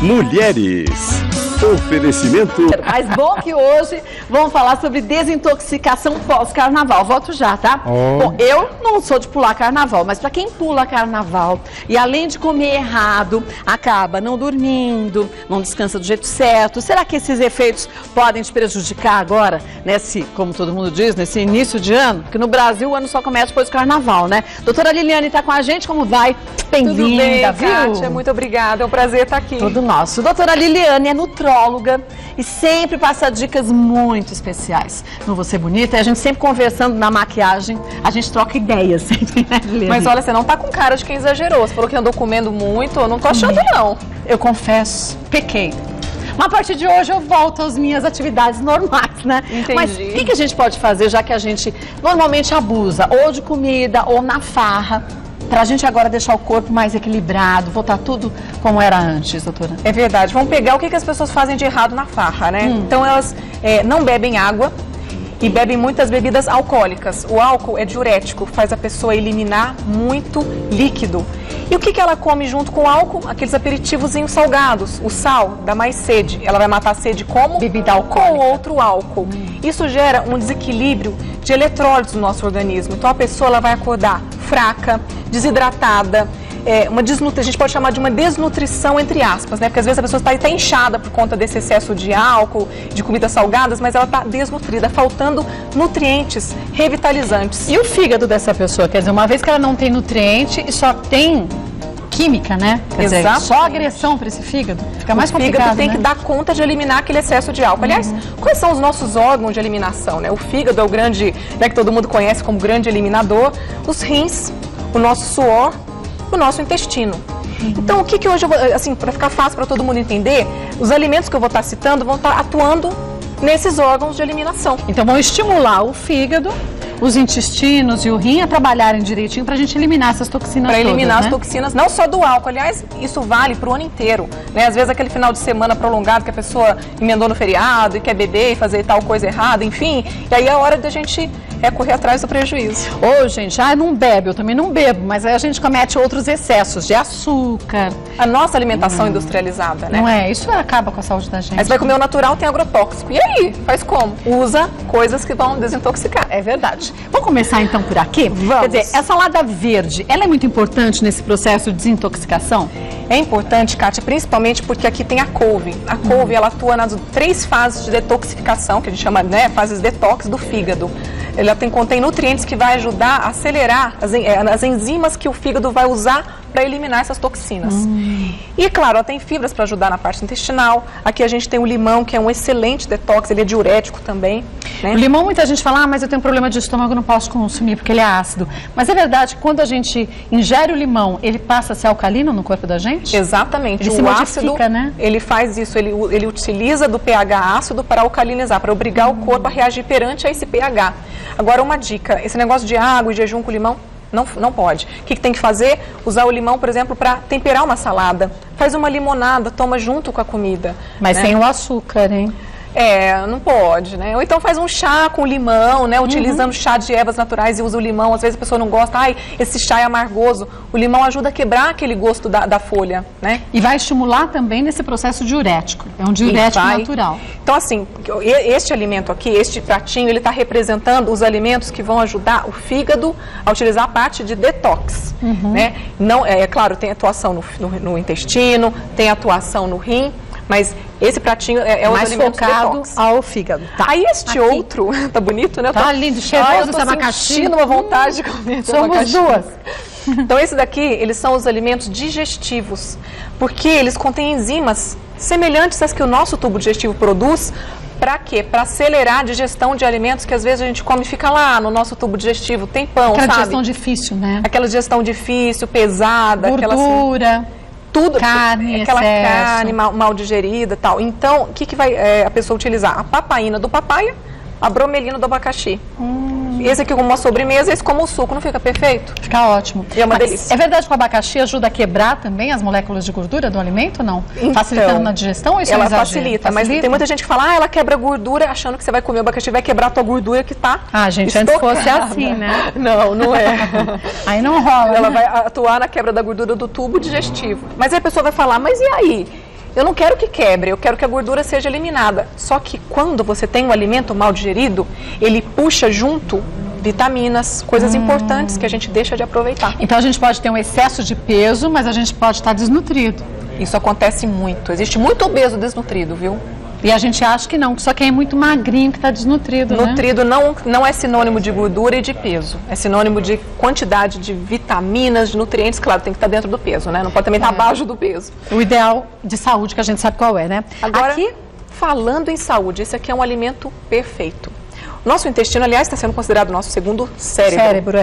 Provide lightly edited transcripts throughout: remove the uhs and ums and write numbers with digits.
Mulheres. Oferecimento. Mas bom que hoje vamos falar sobre desintoxicação pós-carnaval. Volto já, tá? Bom, eu não sou de pular carnaval, mas para quem pula carnaval e além de comer errado, acaba não dormindo, não descansa do jeito certo, será que esses efeitos podem te prejudicar agora, nesse, como todo mundo diz, nesse início de ano? Porque no Brasil o ano só começa depois do carnaval, né? Doutora Liliane está com a gente, como vai? Bem-vinda, viu? Kátia, muito obrigada, é um prazer estar aqui. Tudo nosso. Doutora Liliane é nutróloga e sempre passa dicas muito especiais no Você Bonita. E a gente sempre conversando na maquiagem, a gente troca ideias sempre, né, Liliane? Mas olha, você não tá com cara de quem exagerou. Você falou que andou comendo muito, eu não tô achando não. Eu confesso, pequei. Mas a partir de hoje eu volto às minhas atividades normais, né? Entendi. Mas o que a gente pode fazer, já que a gente normalmente abusa ou de comida ou na farra, pra gente agora deixar o corpo mais equilibrado, voltar tudo como era antes, doutora? É verdade. Vamos pegar o que as pessoas fazem de errado na farra, né? Então elas não bebem água e bebem muitas bebidas alcoólicas. O álcool é diurético, faz a pessoa eliminar muito líquido. E o que ela come junto com o álcool? Aqueles aperitivozinhos salgados. O sal dá mais sede. Ela vai matar a sede como? Bebida alcoólica. Com outro álcool. Isso gera um desequilíbrio de eletrólitos no nosso organismo. Então a pessoa ela vai acordar fraca, desidratada, a gente pode chamar de uma desnutrição entre aspas, né? Porque às vezes a pessoa está até inchada por conta desse excesso de álcool, de comidas salgadas, mas ela está desnutrida, faltando nutrientes revitalizantes. E o fígado dessa pessoa? Quer dizer, uma vez que ela não tem nutriente e só tem química, né? Quer dizer, só agressão para esse fígado. Fica mais complicado, O fígado tem né? que dar conta de eliminar aquele excesso de álcool. Aliás, quais são os nossos órgãos de eliminação, né? O fígado é o grande, né, que todo mundo conhece como grande eliminador. Os rins, o nosso suor, o nosso intestino. Então, o que hoje eu vou, assim, para ficar fácil para todo mundo entender, os alimentos que eu vou estar citando vão estar atuando nesses órgãos de eliminação. Então, vão estimular o fígado, os intestinos e o rim a trabalharem direitinho para a gente eliminar essas toxinas Para eliminar todas, as toxinas, não só do álcool. Aliás, isso vale para o ano inteiro, né? Às vezes aquele final de semana prolongado que a pessoa emendou no feriado e quer beber e fazer tal coisa errada, enfim. E aí é a hora da gente correr atrás do prejuízo. Ou, gente, não bebe, eu também não bebo, mas aí a gente comete outros excessos de açúcar. A nossa alimentação industrializada, né? Não é? Isso acaba com a saúde da gente. Aí você vai comer o natural, tem agrotóxico. E aí? Faz como? Usa coisas que vão desintoxicar. É verdade. Vamos começar então por aqui? Vamos. Quer dizer, essa salada verde, ela é muito importante nesse processo de desintoxicação? É importante, Kátia, principalmente porque aqui tem a couve. A couve, ela atua nas 3 fases de detoxificação, que a gente chama, né, fases detox do fígado. Ela contém nutrientes que vai ajudar a acelerar as enzimas que o fígado vai usar para eliminar essas toxinas. E, claro, ela tem fibras para ajudar na parte intestinal. Aqui a gente tem o limão, que é um excelente detox, ele é diurético também, né? O limão, muita gente fala, mas eu tenho problema de estômago, não posso consumir porque ele é ácido. Mas é verdade que quando a gente ingere o limão, ele passa a ser alcalino no corpo da gente? Exatamente. Ele se modifica, né? Ele faz isso, ele utiliza do pH ácido para alcalinizar, para obrigar o corpo a reagir perante a esse pH. Agora, uma dica, esse negócio de água e jejum com limão, não pode. O que tem que fazer? Usar o limão, por exemplo, para temperar uma salada. Faz uma limonada, toma junto com a comida. Mas né? sem o açúcar, hein? Não pode, né? Ou então faz um chá com limão, né? Utilizando chá de ervas naturais e usa o limão. Às vezes a pessoa não gosta, esse chá é amargoso. O limão ajuda a quebrar aquele gosto da folha, né? E vai estimular também nesse processo diurético. É um diurético natural. Então, assim, este alimento aqui, este pratinho, ele está representando os alimentos que vão ajudar o fígado a utilizar a parte de detox, né? Não, claro, tem atuação no intestino, tem atuação no rim, mas esse pratinho é o mais focado ao fígado. Tá. Aí este outro, tá bonito, né? Tá lindo, cheiroso esse abacaxi. Eu tô sentindo uma vontade de comer esse abacaxi. Somos duas. Então esse daqui, eles são os alimentos digestivos, porque eles contêm enzimas semelhantes às que o nosso tubo digestivo produz. Para quê? Para acelerar a digestão de alimentos que às vezes a gente come e fica lá no nosso tubo digestivo, tempão, sabe? Aquela digestão difícil, né? Aquela digestão difícil, pesada. Gordura. Tudo, carne, aquela excesso. carne mal digerida e tal. Então, o que vai a pessoa utilizar? A papaina do papaia, a bromelina do abacaxi. Esse aqui como uma sobremesa, esse como o suco, não fica perfeito? Fica ótimo. E é uma delícia. É verdade que o abacaxi ajuda a quebrar também as moléculas de gordura do alimento ou não? Então, facilitando na digestão ou isso ela é um exagero? facilita, mas tem muita gente que fala, ela quebra gordura, achando que você vai comer o abacaxi, vai quebrar a tua gordura que tá gente, estocada. antes fosse assim, né? Não é. Aí não rola. Ela vai atuar na quebra da gordura do tubo digestivo. Mas aí a pessoa vai falar, mas e aí? Eu não quero que quebre, eu quero que a gordura seja eliminada. Só que quando você tem um alimento mal digerido, ele puxa junto vitaminas, coisas importantes que a gente deixa de aproveitar. Então a gente pode ter um excesso de peso, mas a gente pode estar desnutrido. Isso acontece muito. Existe muito obeso desnutrido, viu? E a gente acha que não, que só quem é muito magrinho que está desnutrido, Nutrido não é sinônimo de gordura e de peso. É sinônimo de quantidade de vitaminas, de nutrientes. Claro, tem que estar dentro do peso, né? Não pode também estar abaixo do peso. O ideal de saúde que a gente sabe qual é, né? Agora, aqui, falando em saúde, esse aqui é um alimento perfeito. Nosso intestino, aliás, está sendo considerado o nosso segundo cérebro.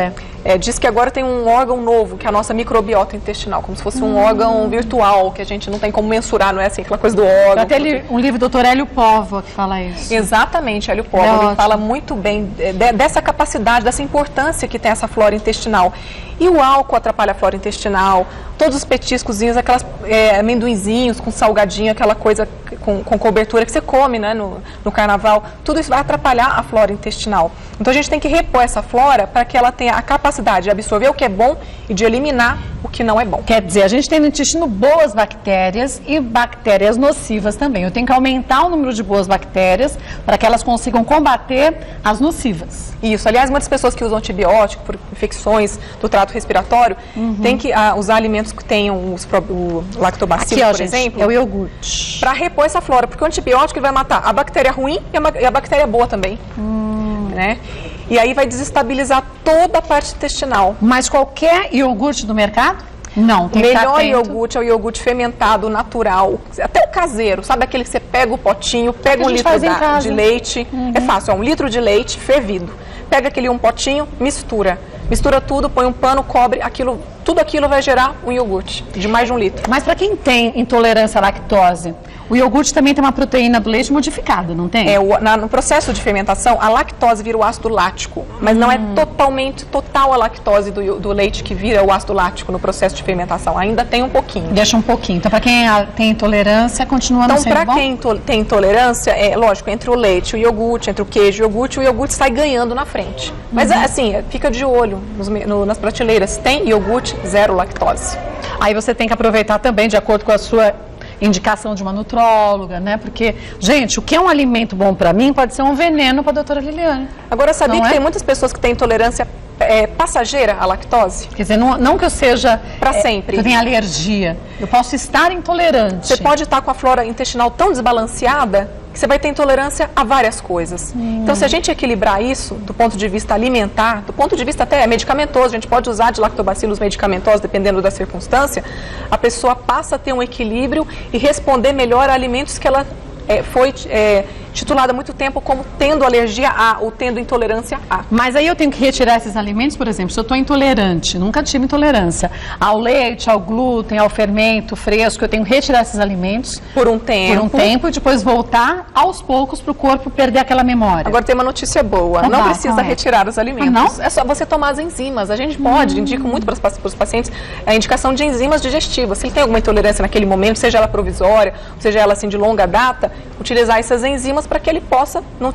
Diz que agora tem um órgão novo, que é a nossa microbiota intestinal, como se fosse um órgão virtual, que a gente não tem como mensurar, não é assim, aquela coisa do órgão. Até um livro do Dr. Hélio Póvoa que fala isso. Exatamente, Hélio Póvoa, ele fala muito bem dessa capacidade, dessa importância que tem essa flora intestinal. E o álcool atrapalha a flora intestinal, todos os petiscozinhos, aquelas amendoinzinhos com salgadinho, aquela coisa com cobertura que você come, né, no carnaval, tudo isso vai atrapalhar a flora intestinal. Então a gente tem que repor essa flora para que ela tenha a capacidade de absorver o que é bom e de eliminar o que não é bom. Quer dizer, a gente tem no intestino boas bactérias e bactérias nocivas também. Eu tenho que aumentar o número de boas bactérias para que elas consigam combater as nocivas. Isso. Aliás, muitas pessoas que usam antibiótico por infecções do trato respiratório têm que usar alimentos que tenham o lactobacillus, aqui, ó, por exemplo. É o iogurte. Para repor essa flora, porque o antibiótico vai matar a bactéria ruim e a bactéria boa também. Né? E aí vai desestabilizar toda a parte intestinal. Mas qualquer iogurte do mercado? Não, tem que estar atento. O melhor iogurte é o iogurte fermentado, natural, até o caseiro, sabe aquele que você pega o potinho, pega um litro de leite, é fácil, 1 litro de leite fervido, pega aquele potinho, mistura tudo, põe um pano, cobre, tudo aquilo vai gerar um iogurte de mais de 1 litro. Mas para quem tem intolerância à lactose, o iogurte também tem uma proteína do leite modificada, não tem? No processo de fermentação, a lactose vira o ácido lático, mas não é total a lactose do leite que vira o ácido lático no processo de fermentação, ainda tem um pouquinho. Deixa um pouquinho. Então, para quem tem intolerância, continua não sendo bom? Então, para quem tem intolerância, lógico, entre o leite, o iogurte, entre o queijo e o iogurte sai ganhando na frente. Mas, assim, fica de olho nas prateleiras. Tem iogurte, 0 lactose. Aí você tem que aproveitar também, de acordo com a sua indicação de uma nutróloga, né? Porque, gente, o que é um alimento bom para mim pode ser um veneno para a doutora Liliane. Agora, sabia que tem muitas pessoas que têm intolerância passageira à lactose? Quer dizer, não que eu seja... Para sempre. Que eu tenha alergia. Eu posso estar intolerante. Você pode estar com a flora intestinal tão desbalanceada que você vai ter intolerância a várias coisas. Então, se a gente equilibrar isso do ponto de vista alimentar, do ponto de vista até medicamentoso, a gente pode usar de lactobacilos medicamentosos, dependendo da circunstância, a pessoa passa a ter um equilíbrio e responder melhor a alimentos que ela foi titulada há muito tempo como tendo alergia a ou tendo intolerância a. Mas aí eu tenho que retirar esses alimentos, por exemplo, se eu estou intolerante, nunca tive intolerância ao leite, ao glúten, ao fermento fresco, eu tenho que retirar esses alimentos por um tempo e depois voltar aos poucos para o corpo perder aquela memória. Agora tem uma notícia boa, não precisa retirar os alimentos. Não? É só você tomar as enzimas. A gente pode, indico muito para os pacientes a indicação de enzimas digestivas. Se ele tem alguma intolerância naquele momento, seja ela provisória, seja ela assim de longa data, utilizar essas enzimas para que ele possa não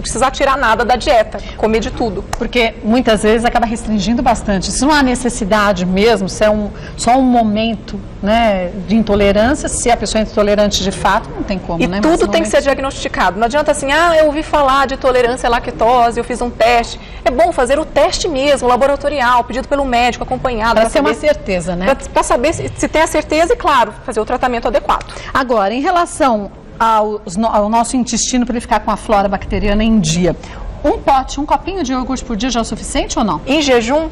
precisar tirar nada da dieta, comer de tudo. Porque muitas vezes acaba restringindo bastante. Se não há necessidade mesmo, se é só um momento, né, de intolerância, se a pessoa é intolerante de fato, não tem como, né? Tudo tem que ser diagnosticado. Não adianta assim, eu ouvi falar de intolerância à lactose, eu fiz um teste. É bom fazer o teste mesmo, laboratorial, pedido pelo médico, acompanhado. Para ter uma certeza, né? Para saber se tem a certeza e, claro, fazer o tratamento adequado. Agora, em relação ao nosso intestino, para ele ficar com a flora bacteriana em dia, um copinho de iogurte por dia já é o suficiente ou não? Em jejum,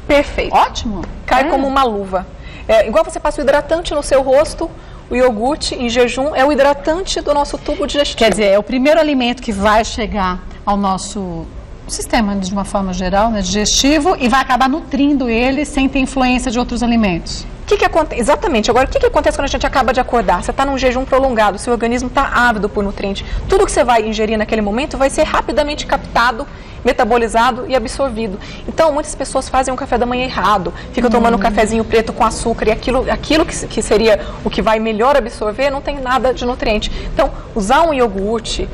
perfeito. Ótimo. Cai como uma luva. Igual você passa o hidratante no seu rosto, o iogurte em jejum é o hidratante do nosso tubo digestivo. Quer dizer, é o primeiro alimento que vai chegar ao nosso sistema, de uma forma geral, né, digestivo, e vai acabar nutrindo ele sem ter influência de outros alimentos. O que acontece? Exatamente. Agora, o que acontece quando a gente acaba de acordar? Você está num jejum prolongado, seu organismo está ávido por nutrientes. Tudo que você vai ingerir naquele momento vai ser rapidamente captado, metabolizado e absorvido. Então, muitas pessoas fazem um café da manhã errado, ficam tomando um cafezinho preto com açúcar e aquilo que seria o que vai melhor absorver não tem nada de nutriente. Então, usar um iogurte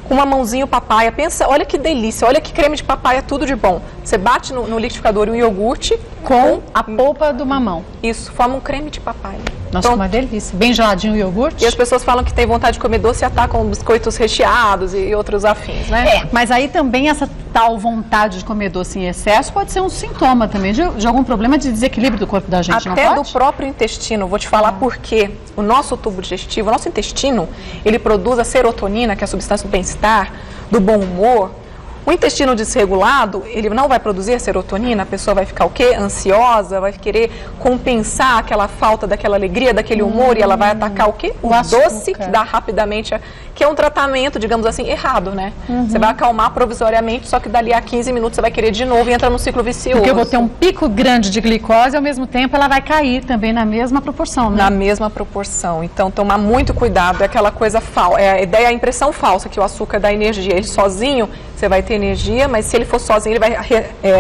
com uma mãozinha papaya, pensa, olha que delícia, olha que creme de papaya, tudo de bom. Você bate no liquidificador um iogurte com a polpa do mamão. Isso, forma um creme de papaya. Nossa, uma delícia. Bem geladinho o iogurte. E as pessoas falam que tem vontade de comer doce e atacam biscoitos recheados e outros afins, né? Mas aí também essa tal vontade de comer doce em excesso pode ser um sintoma também de algum problema de desequilíbrio do corpo da gente, Até não do pode? próprio intestino. Vou te falar por quê. O nosso tubo digestivo, o nosso intestino, ele produz a serotonina, que é a substância do bem-estar, do bom humor. O intestino desregulado, ele não vai produzir a serotonina, a pessoa vai ficar o quê? Ansiosa, vai querer compensar aquela falta daquela alegria, daquele humor, e ela vai atacar o quê? O doce, que dá rapidamente, que é um tratamento, digamos assim, errado, né? Você vai acalmar provisoriamente, só que dali a 15 minutos você vai querer de novo e entra num ciclo vicioso. Porque eu vou ter um pico grande de glicose e ao mesmo tempo ela vai cair também na mesma proporção, né? Na mesma proporção. Então, tomar muito cuidado, é aquela coisa falsa, é a ideia, a impressão falsa que o açúcar dá energia. Ele sozinho, você vai ter energia, mas se ele for sozinho, ele vai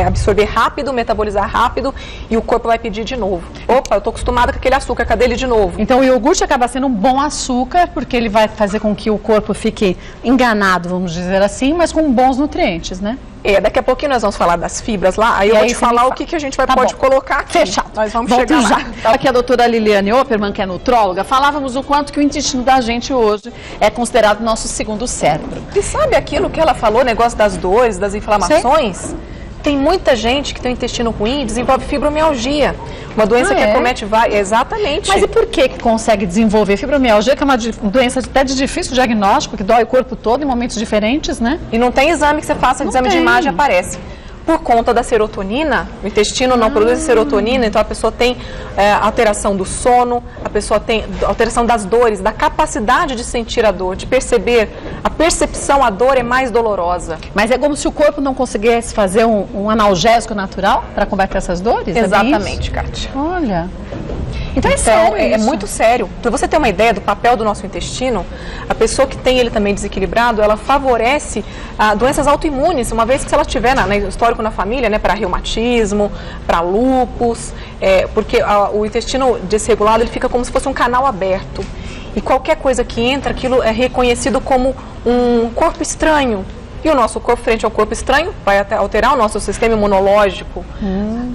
absorver rápido, metabolizar rápido e o corpo vai pedir de novo. Opa, eu tô acostumada com aquele açúcar, cadê ele de novo? Então o iogurte acaba sendo um bom açúcar, porque ele vai fazer com que o corpo fique enganado, vamos dizer assim, mas com bons nutrientes, né? Daqui a pouquinho nós vamos falar das fibras lá, aí eu vou te falar o que a gente pode colocar aqui. Fechado. Nós vamos chegar lá. Aqui a doutora Liliane Opperman, que é nutróloga, falávamos o quanto que o intestino da gente hoje é considerado nosso segundo cérebro. E sabe aquilo que ela falou, negócio das dores, das inflamações? Tem muita gente que tem o intestino ruim e desenvolve fibromialgia. Uma doença que acomete várias. Exatamente. Mas e por que consegue desenvolver fibromialgia, que é uma doença até de difícil diagnóstico, que dói o corpo todo em momentos diferentes, né? E não tem exame que você faça, exame de imagem aparece. Por conta da serotonina, o intestino não produz serotonina, então a pessoa tem alteração do sono, a pessoa tem alteração das dores, da capacidade de sentir a dor, de perceber. A percepção, a dor é mais dolorosa. Mas é como se o corpo não conseguisse fazer um analgésico natural para combater essas dores? Exatamente, Kátia. Olha. Então é sério é isso. muito sério. Para você ter uma ideia do papel do nosso intestino, a pessoa que tem ele também desequilibrado, ela favorece doenças autoimunes, uma vez que se ela tiver no histórico na família, né, para reumatismo, para lúpus, porque o intestino desregulado ele fica como se fosse um canal aberto. E qualquer coisa que entra, aquilo é reconhecido como um corpo estranho. E o nosso corpo, frente ao corpo estranho, vai até alterar o nosso sistema imunológico.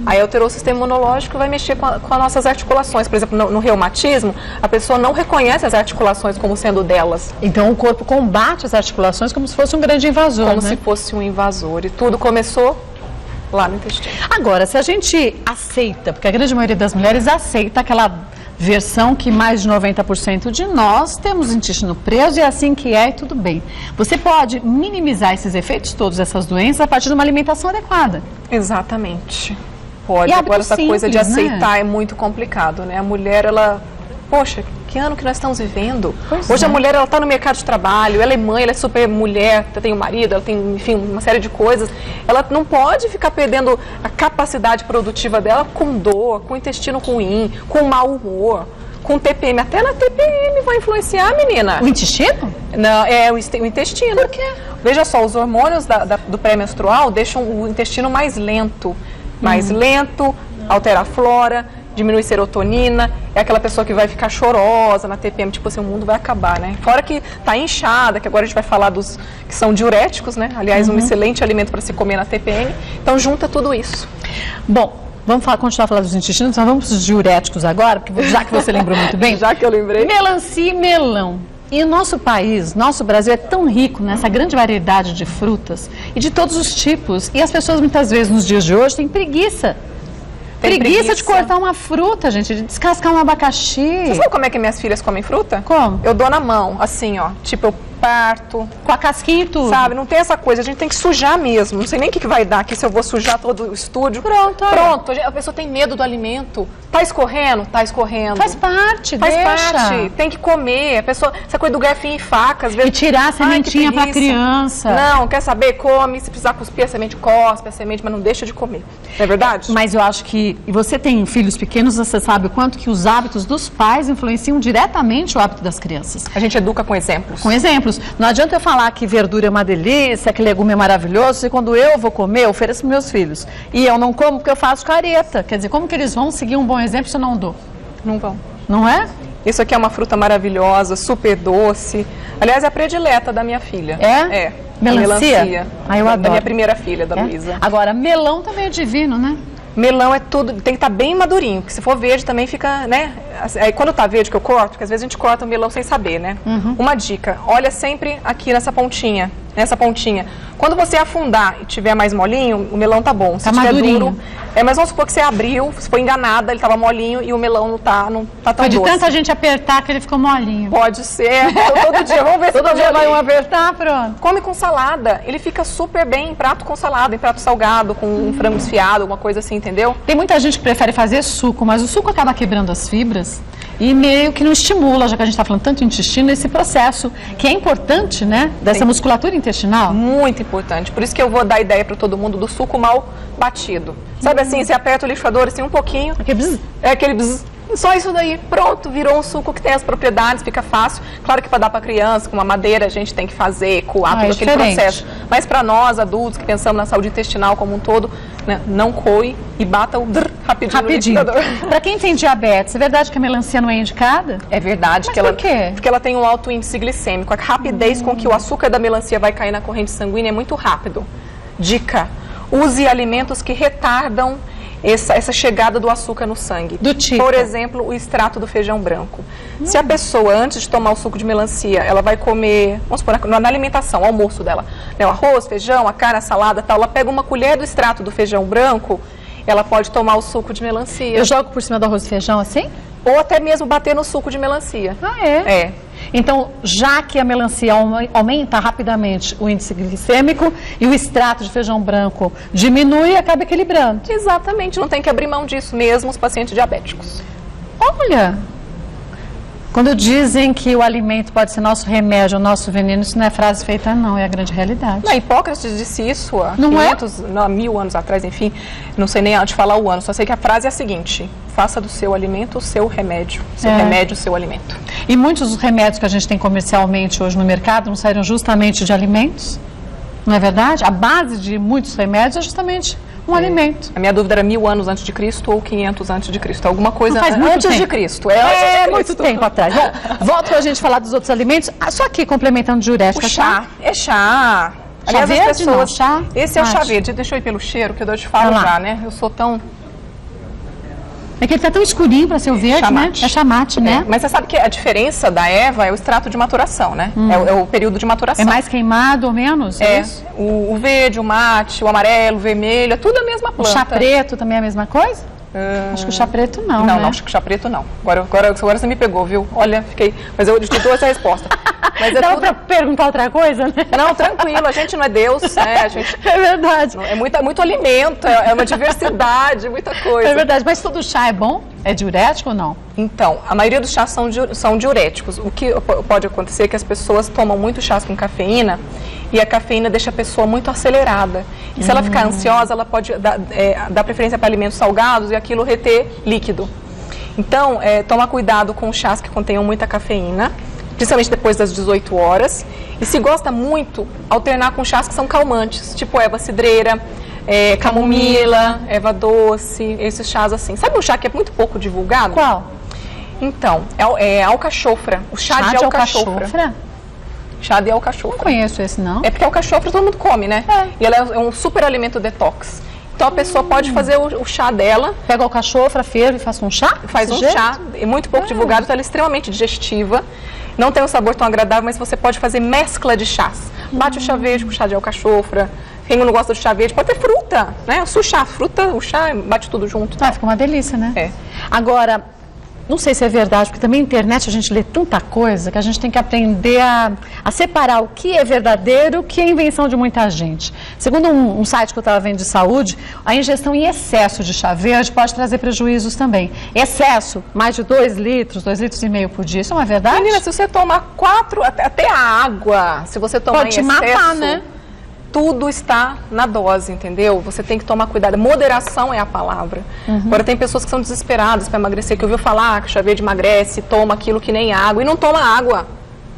Aí alterou o sistema imunológico e vai mexer com as nossas articulações. Por exemplo, no reumatismo, a pessoa não reconhece as articulações como sendo delas. Então o corpo combate as articulações como se fosse um grande invasor, Como se fosse um invasor. E tudo começou lá no intestino. Agora, se a gente aceita, porque a grande maioria das mulheres aceita aquela versão que mais de 90% de nós temos intestino preso e é assim que é e tudo bem. Você pode minimizar esses efeitos todos, essas doenças, a partir de uma alimentação adequada. Exatamente. Pode. E Agora essa simples, coisa de aceitar né? é muito complicado, né? A mulher, ela... Poxa, que ano que nós estamos vivendo? Pois Hoje é. a mulher, ela está no mercado de trabalho, ela é mãe, ela é super mulher, ela tem um marido, ela tem, enfim, uma série de coisas. Ela não pode ficar perdendo a capacidade produtiva dela com dor, com intestino ruim, com mau humor, com TPM. Até na TPM vai influenciar, menina. O intestino? Não, é o intestino. Por quê? Veja só, os hormônios do pré-menstrual deixam o intestino mais lento. Altera a flora, diminui serotonina, é aquela pessoa que vai ficar chorosa na TPM, tipo assim, o mundo vai acabar, né? Fora que tá inchada, que agora a gente vai falar dos que são diuréticos, né? Aliás, um excelente alimento para se comer na TPM. Então, junta tudo isso. Bom, vamos continuar falando dos intestinos, então vamos para os diuréticos agora, porque já que você lembrou muito bem. Já que eu lembrei. Melancia e melão. E o nosso país, nosso Brasil é tão rico nessa grande variedade de frutas e de todos os tipos. E as pessoas muitas vezes nos dias de hoje têm preguiça. Preguiça de cortar uma fruta, gente, de descascar um abacaxi. Você sabe como é que minhas filhas comem fruta? Como? Eu dou na mão, assim, ó. Tipo, eu parto. Com a casquinha e tudo. Sabe, não tem essa coisa, a gente tem que sujar mesmo. Não sei nem o que vai dar aqui, se eu vou sujar todo o estúdio. Pronto, olha. Pronto, a pessoa tem medo do alimento. Tá escorrendo? Tá escorrendo. Faz parte, Faz deixa. parte, tem que comer. A pessoa, essa coisa do garfinho e faca, às vezes. E tirar a sementinha pra criança. Não, quer saber? Come. Se precisar cuspir a semente, cospe a semente, mas não deixa de comer. Não é verdade? Mas eu acho que, e você tem filhos pequenos, você sabe o quanto que os hábitos dos pais influenciam diretamente o hábito das crianças. A gente educa com exemplos. Com exemplos. Não adianta eu falar que verdura é uma delícia, que legume é maravilhoso, e quando eu vou comer, eu ofereço para meus filhos. E eu não como porque eu faço careta. Quer dizer, como que eles vão seguir um bom exemplo se eu não dou? Não vão. Não é? Isso aqui é uma fruta maravilhosa, super doce. Aliás, é a predileta da minha filha. É? É. Melancia? Ah, eu adoro. Da minha primeira filha, da É? Luísa. Agora, melão também é divino, né? Melão é tudo, tem que estar bem madurinho, porque se for verde também fica, né? Aí quando tá verde que eu corto, porque às vezes a gente corta o melão sem saber, né? Uma dica, olha sempre aqui nessa pontinha, Quando você afundar e tiver mais molinho, o melão tá bom. Se tiver duro, mas vamos supor que você abriu, se foi enganada, ele tava molinho e o melão não tá tão Foi de doce. tanta gente apertar que ele ficou molinho. Pode ser, então, todo dia, vamos ver se Todo dia vai um apertar, pronto. Come com salada, ele fica super bem em prato com salada, em prato salgado, com um frango desfiado, alguma coisa assim, entendeu? Tem muita gente que prefere fazer suco, mas o suco acaba quebrando as fibras e meio que não estimula, já que a gente está falando tanto intestino, esse processo que é importante, né? Dessa musculatura intestinal. Muito importante. Por isso que eu vou dar ideia para todo mundo do suco mal batido. Sabe assim, você aperta o liquidificador assim um pouquinho. Aquele bzz. Só isso daí, pronto, virou um suco que tem as propriedades, fica fácil. Claro que para dar para criança, com uma madeira, a gente tem que fazer, coar todo aquele processo. Mas para nós, adultos, que pensamos na saúde intestinal como um todo, né, não coe e bata o rapidinho. Para quem tem diabetes, é verdade que a melancia não é indicada? É verdade. Mas por quê? Porque ela tem um alto índice glicêmico. A rapidez com que o açúcar da melancia vai cair na corrente sanguínea é muito rápido. Dica, use alimentos que retardam essa chegada do açúcar no sangue. Do tipo? Por exemplo, o extrato do feijão branco. Se a pessoa, antes de tomar o suco de melancia, ela vai comer, vamos supor, na alimentação, almoço dela, né, o arroz, feijão, a carne, a salada, tal, ela pega uma colher do extrato do feijão branco, ela pode tomar o suco de melancia. Eu jogo por cima do arroz e feijão assim? Ou até mesmo bater no suco de melancia. Ah, é? É. Então, já que a melancia aumenta rapidamente o índice glicêmico e o extrato de feijão branco diminui, acaba equilibrando. Exatamente, não tem que abrir mão disso, mesmo os pacientes diabéticos. Olha, quando dizem que o alimento pode ser nosso remédio, o nosso veneno, isso não é frase feita não, é a grande realidade. Não, Hipócrates disse isso há não 500, não, 1000 anos atrás, enfim, não sei nem onde falar o ano, só sei que a frase é a seguinte: faça do seu alimento o seu remédio, seu remédio o seu alimento. E muitos dos remédios que a gente tem comercialmente hoje no mercado não saíram justamente de alimentos, não é verdade? A base de muitos remédios é justamente um alimento. A minha dúvida era 1000 anos antes de Cristo ou 500 antes de Cristo, alguma coisa antes de Cristo. É muito tempo atrás. Bom, volto pra gente falar dos outros alimentos, só aqui complementando diurética. O chá, é chá. Chá verde, não, chá? Esse é o chá verde, deixa eu ir pelo cheiro, que eu te falo já, né? Eu sou tão... É que ele tá tão escurinho para ser o verde, chamate. Né? É chamate, né? Mas você sabe que a diferença da erva é o extrato de maturação, né? É o período de maturação. É mais queimado ou menos? É. O verde, o mate, o amarelo, o vermelho, é tudo a mesma planta. O chá preto também é a mesma coisa? Acho que o chá preto não, Não, né? não, acho que o chá preto não. Agora você me pegou, viu? Olha, fiquei... Mas eu te dou essa resposta. Mas Dá pra perguntar outra coisa, né? Não, tranquilo, a gente não é Deus, né? A gente... É verdade. É muito alimento, é uma diversidade, muita coisa. É verdade, mas todo chá é bom? É diurético ou não? Então, a maioria dos chás são diuréticos. O que pode acontecer é que as pessoas tomam muito chás com cafeína e a cafeína deixa a pessoa muito acelerada. E se ela ficar ansiosa, ela pode dar preferência para alimentos salgados e aquilo reter líquido. Então, tomar cuidado com chás que contenham muita cafeína, principalmente depois das 18 horas. E se gosta muito, alternar com chás que são calmantes, tipo erva cidreira, camomila, erva doce, esses chás assim. Sabe um chá que é muito pouco divulgado? Qual? Então, é alcachofra. O chá de alcachofra. Chá de alcachofra. Não conheço esse, não. É porque alcachofra todo mundo come, né? E ela é um super alimento detox. Então a pessoa pode fazer o chá dela. Pega o alcachofra, ferve e faz um chá? Faz um chá, é muito pouco divulgado, então ela é extremamente digestiva. Não tem um sabor tão agradável, mas você pode fazer mescla de chás. Bate o chá verde com o chá de alcachofra. Quem não gosta do chá verde, pode ter fruta, né? O chá, o chá, bate tudo junto. Fica uma delícia, né? É. Agora, não sei se é verdade, porque também na internet a gente lê tanta coisa que a gente tem que aprender a separar o que é verdadeiro e o que é invenção de muita gente. Segundo um site que eu estava vendo de saúde, a ingestão em excesso de chá verde pode trazer prejuízos também. Excesso, mais de 2 litros, 2,5 litros por dia, isso é uma verdade? Menina, se você tomar 4, até a água, se você tomar pode em excesso... Pode te matar, né? Tudo está na dose, entendeu? Você tem que tomar cuidado. Moderação é a palavra. Agora, tem pessoas que são desesperadas para emagrecer, que ouviu falar que o chá verde emagrece, toma aquilo que nem água e não toma água.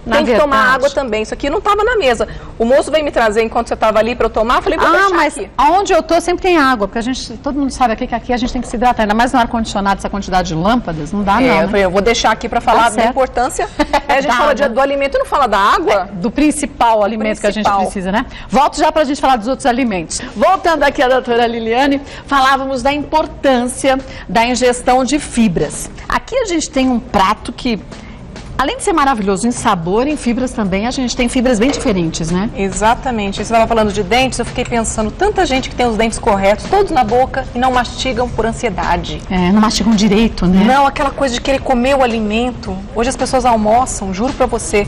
Tem que tomar água também. Isso aqui não estava na mesa. O moço veio me trazer enquanto você estava ali para eu tomar. Eu falei, vou deixar mas aqui. Aonde eu tô sempre tem água, porque todo mundo sabe que aqui a gente tem que se hidratar. Ainda mais no ar-condicionado, essa quantidade de lâmpadas, não dá não, né? Eu falei, eu vou deixar aqui para falar da importância. A gente fala do alimento e não fala da água? Do principal alimento que a gente precisa, né? Volto já para a gente falar dos outros alimentos. Voltando aqui a doutora Liliane, falávamos da importância da ingestão de fibras. Aqui a gente tem um prato que, além de ser maravilhoso em sabor, em fibras também, a gente tem fibras bem diferentes, né? Exatamente. Você estava falando de dentes, eu fiquei pensando, tanta gente que tem os dentes corretos, todos na boca e não mastigam por ansiedade. Não mastigam direito, né? Não, aquela coisa de querer comer o alimento. Hoje as pessoas almoçam, juro pra você,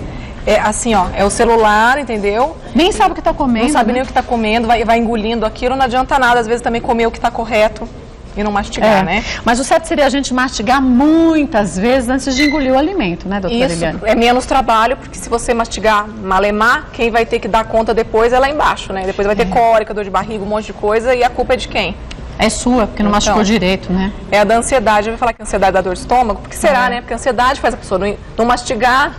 assim, ó, é o celular, entendeu? Nem sabe o que está comendo. Não sabe nem o que está comendo, vai engolindo aquilo, não adianta nada, às vezes também comer o que está correto. E não mastigar, né? Mas o certo seria a gente mastigar muitas vezes antes de engolir o alimento, né, doutora Liliane? Isso, é menos trabalho, porque se você mastigar malemar, quem vai ter que dar conta depois é lá embaixo, né? Depois vai ter cólica, dor de barriga, um monte de coisa, e a culpa é de quem? É sua, porque não mastigou direito, né? É a da ansiedade. Eu vou falar que a ansiedade dá dor de estômago, porque será, né? Porque a ansiedade faz a pessoa não mastigar.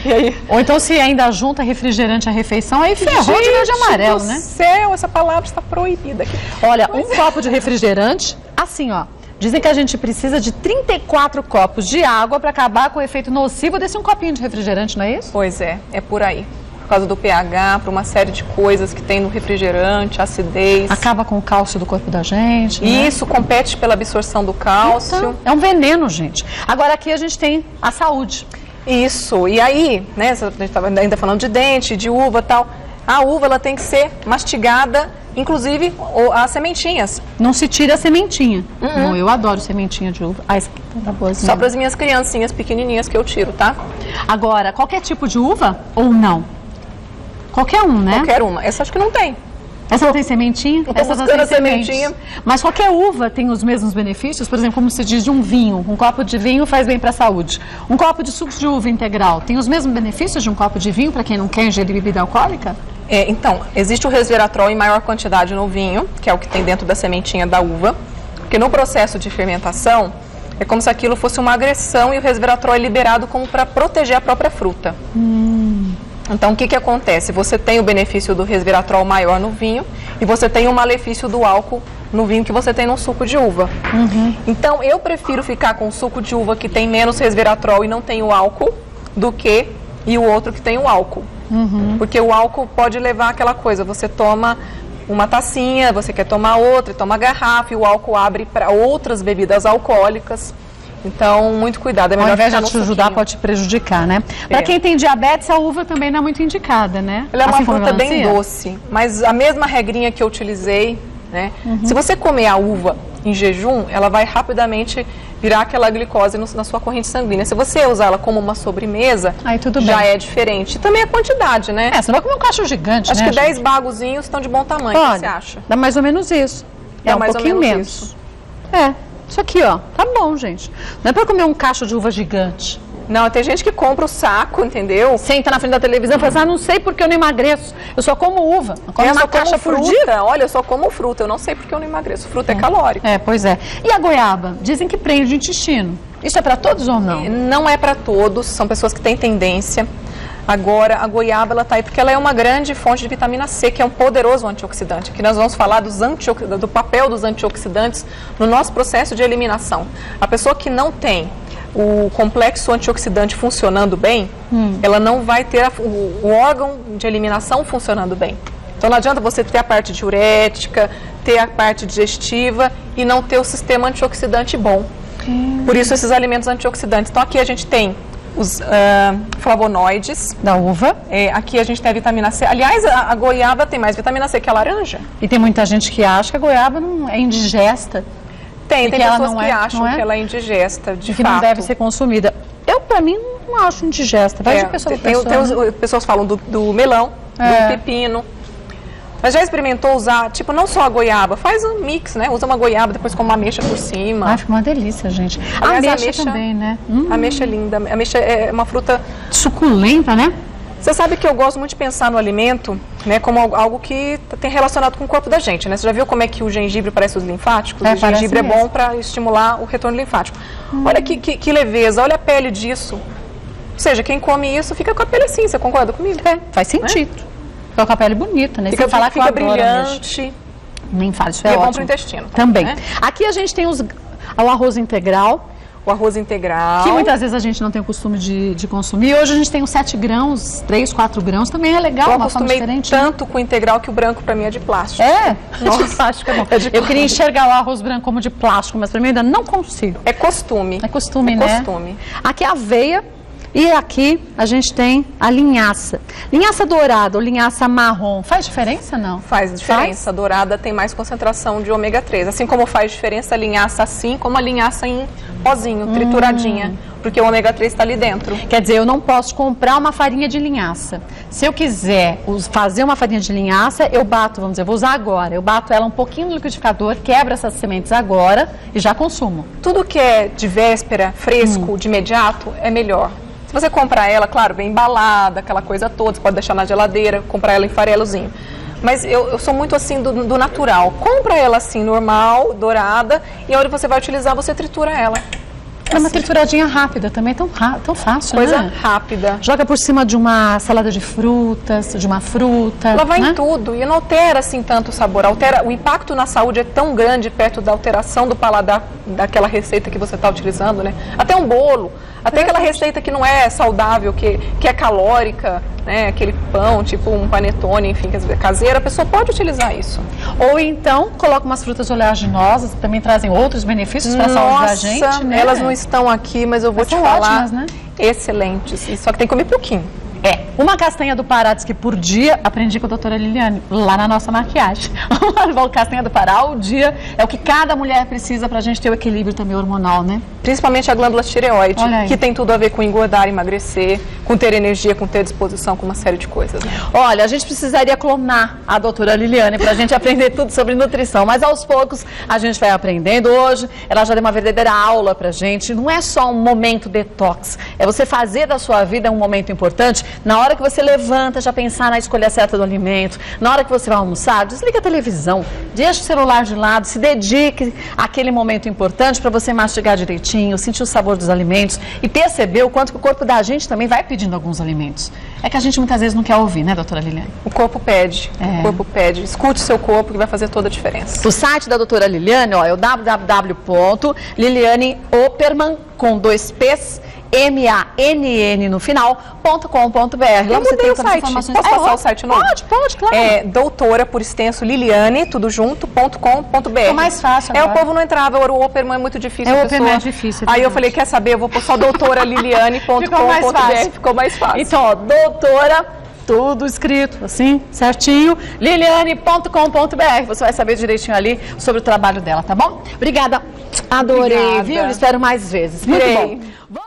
E aí... Ou então se ainda junta refrigerante à refeição, aí ferrou de verde e amarelo, né? Céu, essa palavra está proibida aqui. Olha, um copo de refrigerante, assim, ó. Dizem que a gente precisa de 34 copos de água para acabar com o efeito nocivo desse um copinho de refrigerante, não é isso? Pois é por aí. Por causa do pH, por uma série de coisas que tem no refrigerante, acidez. Acaba com o cálcio do corpo da gente, né? Isso, compete pela absorção do cálcio. Então, é um veneno, gente. Agora aqui a gente tem a saúde. Isso, e aí, né, a gente estava ainda falando de dente, de uva e tal. A uva, ela tem que ser mastigada, inclusive as sementinhas. Não se tira a sementinha. Não, eu adoro sementinha de uva. Essa aqui tá boazinha. Só para as minhas criancinhas pequenininhas que eu tiro, tá? Agora, qualquer tipo de uva ou não? Qualquer um, né? Qualquer uma. Essa acho que não tem. Essa não tem sementinha? Essa não tem sementinha. Mas qualquer uva tem os mesmos benefícios? Por exemplo, como se diz de um vinho. Um copo de vinho faz bem para a saúde. Um copo de suco de uva integral tem os mesmos benefícios de um copo de vinho para quem não quer ingerir bebida alcoólica? Então, existe o resveratrol em maior quantidade no vinho, que é o que tem dentro da sementinha da uva. Porque no processo de fermentação, é como se aquilo fosse uma agressão e o resveratrol é liberado como para proteger a própria fruta. Então, o que acontece? Você tem o benefício do resveratrol maior no vinho e você tem o malefício do álcool no vinho que você tem no suco de uva. Então, eu prefiro ficar com o suco de uva que tem menos resveratrol e não tem o álcool do que o outro que tem o álcool. Porque o álcool pode levar aquela coisa, você toma uma tacinha, você quer tomar outra, toma garrafa e o álcool abre para outras bebidas alcoólicas. Então, muito cuidado, é melhor ao invés ficar de te ajudar, pode te prejudicar, né? Para quem tem diabetes, a uva também não é muito indicada, né? Ela é uma fruta bem doce, mas a mesma regrinha que eu utilizei, né? Se você comer a uva em jejum, ela vai rapidamente virar aquela glicose na sua corrente sanguínea. Se você usar ela como uma sobremesa, aí tudo já bem. É diferente. Também a quantidade, né? Você vai comer um cacho gigante, Acho né, que 10 bagozinhos estão de bom tamanho, o que você acha? Dá mais ou menos isso. É um mais pouquinho ou menos menos. Isso. Isso aqui, ó, tá bom, gente. Não é pra comer um cacho de uva gigante. Não, tem gente que compra o saco, entendeu? Senta na frente da televisão e fala assim, não sei porque eu não emagreço, eu só como uva. Eu como uma caixa por dia. Olha, eu só como fruta, eu não sei porque eu não emagreço. Fruta é calórica. Pois é. E a goiaba? Dizem que prende o intestino. Isso é pra todos ou não? Não é pra todos, são pessoas que têm tendência. Agora, a goiaba, ela tá aí porque ela é uma grande fonte de vitamina C, que é um poderoso antioxidante. Aqui nós vamos falar do papel dos antioxidantes no nosso processo de eliminação. A pessoa que não tem o complexo antioxidante funcionando bem, ela não vai ter o órgão de eliminação funcionando bem. Então não adianta você ter a parte diurética, ter a parte digestiva e não ter o sistema antioxidante bom. Por isso esses alimentos antioxidantes. Então aqui a gente tem os flavonoides da uva. Aqui a gente tem a vitamina C. Aliás, a goiaba tem mais vitamina C que a laranja. E tem muita gente que acha que a goiaba não é indigesta. Tem pessoas que acham que ela é indigesta, de fato. Que não deve ser consumida. Eu, pra mim, não acho indigesta. Vai de pessoa pra pessoa. Pessoas falam do melão, do pepino. Mas já experimentou usar, tipo, não só a goiaba, faz um mix, né? Usa uma goiaba, depois com uma ameixa por cima. Fica uma delícia, gente. Aliás, a ameixa também, né? A ameixa é linda. A ameixa é uma fruta suculenta, né? Você sabe que eu gosto muito de pensar no alimento, né, como algo que tem relacionado com o corpo da gente, né? Você já viu como é que o gengibre parece os linfáticos? O gengibre é bom para estimular o retorno linfático. Olha que leveza, olha a pele disso. Ou seja, quem come isso fica com a pele assim, você concorda comigo? Faz sentido. Fica com a pele bonita, né? Fica, Sem falar que fica eu adoro brilhante. Nem fala, isso E é é bom ótimo. pro intestino. Também. Né? Aqui a gente tem o arroz integral, O arroz integral. que muitas vezes a gente não tem o costume de consumir. Hoje a gente tem uns 7 grãos, 3, 4 grãos, também é legal, Eu uma forma acostumei diferente. tanto com o integral que o branco pra mim é de plástico. É? Nossa. De plástico é bom. É de Eu plástico. queria enxergar o arroz branco como de plástico, mas pra mim ainda não consigo. É costume. É costume, É né? costume. Aqui é a aveia e aqui a gente tem a linhaça. Linhaça dourada ou linhaça marrom, faz diferença não? Faz diferença. A dourada tem mais concentração de ômega 3. Assim como faz diferença a linhaça assim, como a linhaça em pozinho, trituradinha. Porque o ômega 3 está ali dentro. Quer dizer, eu não posso comprar uma farinha de linhaça. Se eu quiser fazer uma farinha de linhaça, eu bato, vamos dizer, vou usar agora. Eu bato ela um pouquinho no liquidificador, quebro essas sementes agora e já consumo. Tudo que é de véspera, fresco, de imediato, é melhor. Se você comprar ela, claro, bem embalada, aquela coisa toda, você pode deixar na geladeira, comprar ela em farelozinho. Mas eu sou muito assim do natural. Compra ela assim, normal, dourada, e a hora que você vai utilizar, você tritura ela. É uma trituradinha rápida também, tão fácil, Coisa né? rápida. Joga por cima de uma salada de frutas, de uma fruta. Ela vai né? em tudo e não altera assim tanto o sabor. O impacto na saúde é tão grande perto da alteração do paladar daquela receita que você está utilizando, né? Até um bolo, até aquela receita que não é saudável, que é calórica, né? Aquele pão, tipo um panetone, enfim, caseira, a pessoa pode utilizar isso. Ou então, coloca umas frutas oleaginosas, que também trazem outros benefícios para a saúde da gente, né? Elas não estão aqui, mas eu vou Mas te são falar. ótimas, né? Excelentes. Só que tem que comer pouquinho. Uma castanha do Pará diz que por dia, aprendi com a doutora Liliane, lá na nossa maquiagem. Uma castanha do Pará ao dia é o que cada mulher precisa pra gente ter o equilíbrio também hormonal, né? Principalmente a glândula tireoide, Olha aí. que tem tudo a ver com engordar, emagrecer, com ter energia, com ter disposição, com uma série de coisas. Né? Olha, a gente precisaria clonar a doutora Liliane para a gente aprender tudo sobre nutrição, mas aos poucos a gente vai aprendendo. Hoje ela já deu uma verdadeira aula para a gente. Não é só um momento detox, é você fazer da sua vida um momento importante. Na hora que você levanta, já pensar na escolha certa do alimento. Na hora que você vai almoçar, desliga a televisão, deixa o celular de lado, se dedique àquele momento importante para você mastigar direitinho, sentir o sabor dos alimentos e perceber o quanto que o corpo da gente também vai pedindo alguns alimentos. É que a gente muitas vezes não quer ouvir, né, doutora Liliane? O corpo pede, o corpo pede. Escute o seu corpo que vai fazer toda a diferença. O site da doutora Liliane, ó, é o www.lilianeoperman, com 2 P's, MANN no final, .com.br. Lá você tem o todas as site. informações. Posso passar o site novo? Pode, claro. É doutora, por extenso, Liliane, tudo junto, .com.br. É mais fácil O agora. povo não entrava, o Operman é muito difícil. É, a o Operman pessoa- é difícil, é Aí eu verdade. falei, quer saber, eu vou pôr só doutoraliliane.com.br. Ficou mais fácil. Ficou mais fácil. Então, ó, doutora, tudo escrito assim, certinho, liliane.com.br. Você vai saber direitinho ali sobre o trabalho dela, tá bom? Obrigada. Adorei, Obrigada. viu? Espero mais vezes. Muito Adorei. bom.